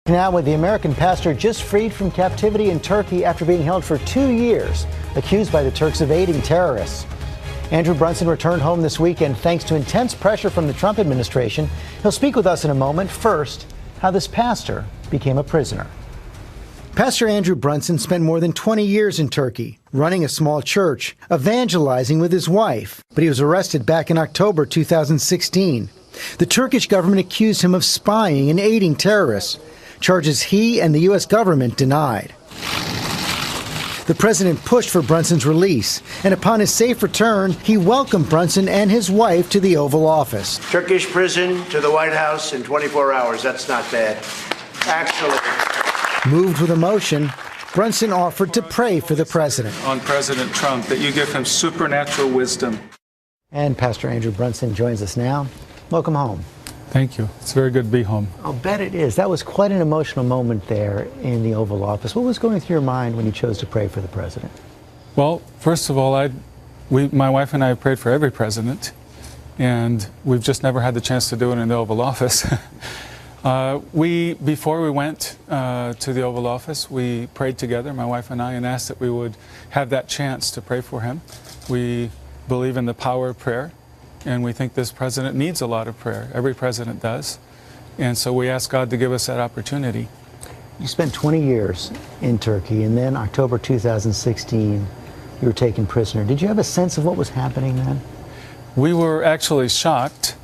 Now, with the American pastor just freed from captivity in Turkey after being held for 2 years, accused by the Turks of aiding terrorists. Andrew Brunson returned home this weekend thanks to intense pressure from the Trump administration. He'll speak with us in a moment. First, how this pastor became a prisoner. Pastor Andrew Brunson spent more than 20 years in Turkey, running a small church, evangelizing with his wife. But he was arrested back in October 2016. The Turkish government accused him of spying and aiding terrorists, charges he and the U.S. government denied. The president pushed for Brunson's release, and upon his safe return, he welcomed Brunson and his wife to the Oval Office. Turkish prison to the White House in 24 hours. That's not bad. Actually. Moved with emotion, Brunson offered to pray for the president. On President Trump, that you give him supernatural wisdom. And Pastor Andrew Brunson joins us now. Welcome home. Thank you. It's very good to be home. I'll bet it is. That was quite an emotional moment there in the Oval Office. What was going through your mind when you chose to pray for the president? Well, first of all, my wife and I have prayed for every president, and we've just never had the chance to do it in the Oval Office. Before we went to the Oval Office, we prayed together, my wife and I, and asked that we would have that chance to pray for him. We believe in the power of prayer. And we think this president needs a lot of prayer. Every president does. And so we ask God to give us that opportunity. You spent 20 years in Turkey, and then October 2016, you were taken prisoner. Did you have a sense of what was happening then? We were actually shocked.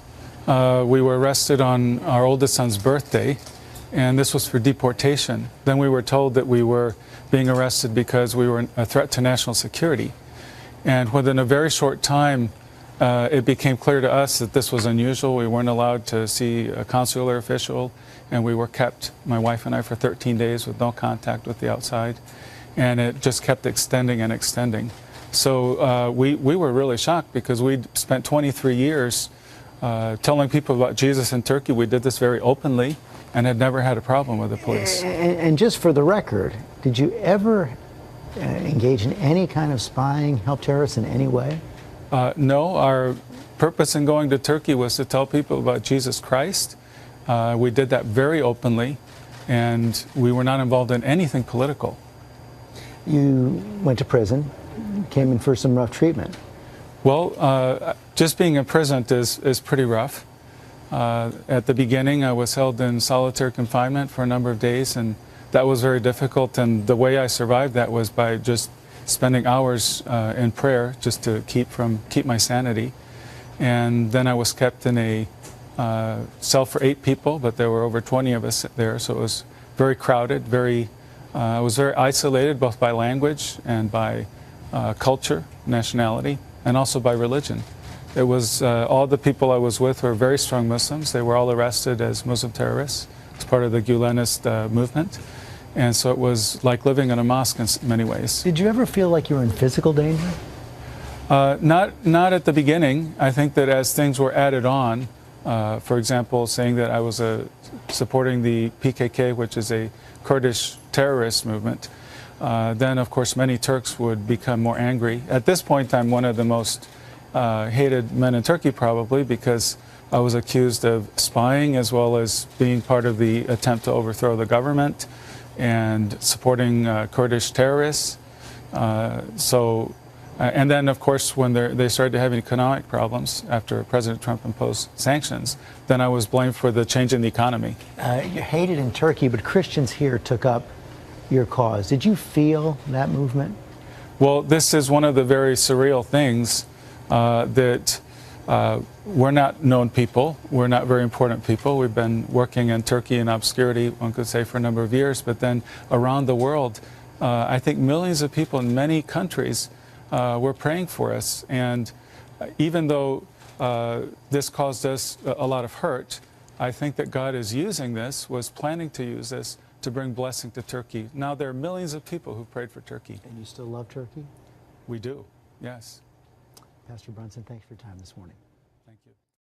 We were arrested on our oldest son's birthday, and this was for deportation. Then we were told that we were being arrested because we were a threat to national security. And within a very short time, it became clear to us that this was unusual. We weren't allowed to see a consular official, and we were kept, my wife and I, for 13 days with no contact with the outside. And it just kept extending and extending. So we were really shocked because we'd spent 23 years telling people about Jesus in Turkey. We did this very openly and had never had a problem with the police. And just for the record, did you ever engage in any kind of spying, help terrorists in any way? No, our purpose in going to Turkey was to tell people about Jesus Christ. We did that very openly, and we were not involved in anything political. You went to prison, came in for some rough treatment. Well, just being in prison is pretty rough. At the beginning, I was held in solitary confinement for a number of days, and that was very difficult. And the way I survived that was by just spending hours in prayer just to keep my sanity. And then I was kept in a cell for 8 people, but there were over 20 of us there, so it was very crowded, I was very isolated both by language and by culture, nationality, and also by religion. It was all the people I was with were very strong Muslims. They were all arrested as Muslim terrorists as part of the Gülenist movement. And so it was like living in a mosque in many ways. Did you ever feel like you were in physical danger? Not at the beginning. I think that as things were added on, for example, saying that I was supporting the PKK, which is a Kurdish terrorist movement, then of course many Turks would become more angry. At this point, I'm one of the most hated men in Turkey probably because I was accused of spying as well as being part of the attempt to overthrow the government and supporting Kurdish terrorists. And then, of course, when they started having economic problems after President Trump imposed sanctions, then I was blamed for the change in the economy. You're hated in Turkey, but Christians here took up your cause. Did you feel that movement? Well, this is one of the very surreal things that we're not known people. We're not very important people. We've been working in Turkey in obscurity, one could say, for a number of years. But then around the world, I think millions of people in many countries were praying for us. And even though this caused us a lot of hurt, I think that God is using this, was planning to use this, to bring blessing to Turkey. Now there are millions of people who prayed for Turkey. And you still love Turkey? We do, yes. Pastor Brunson, thanks for your time this morning.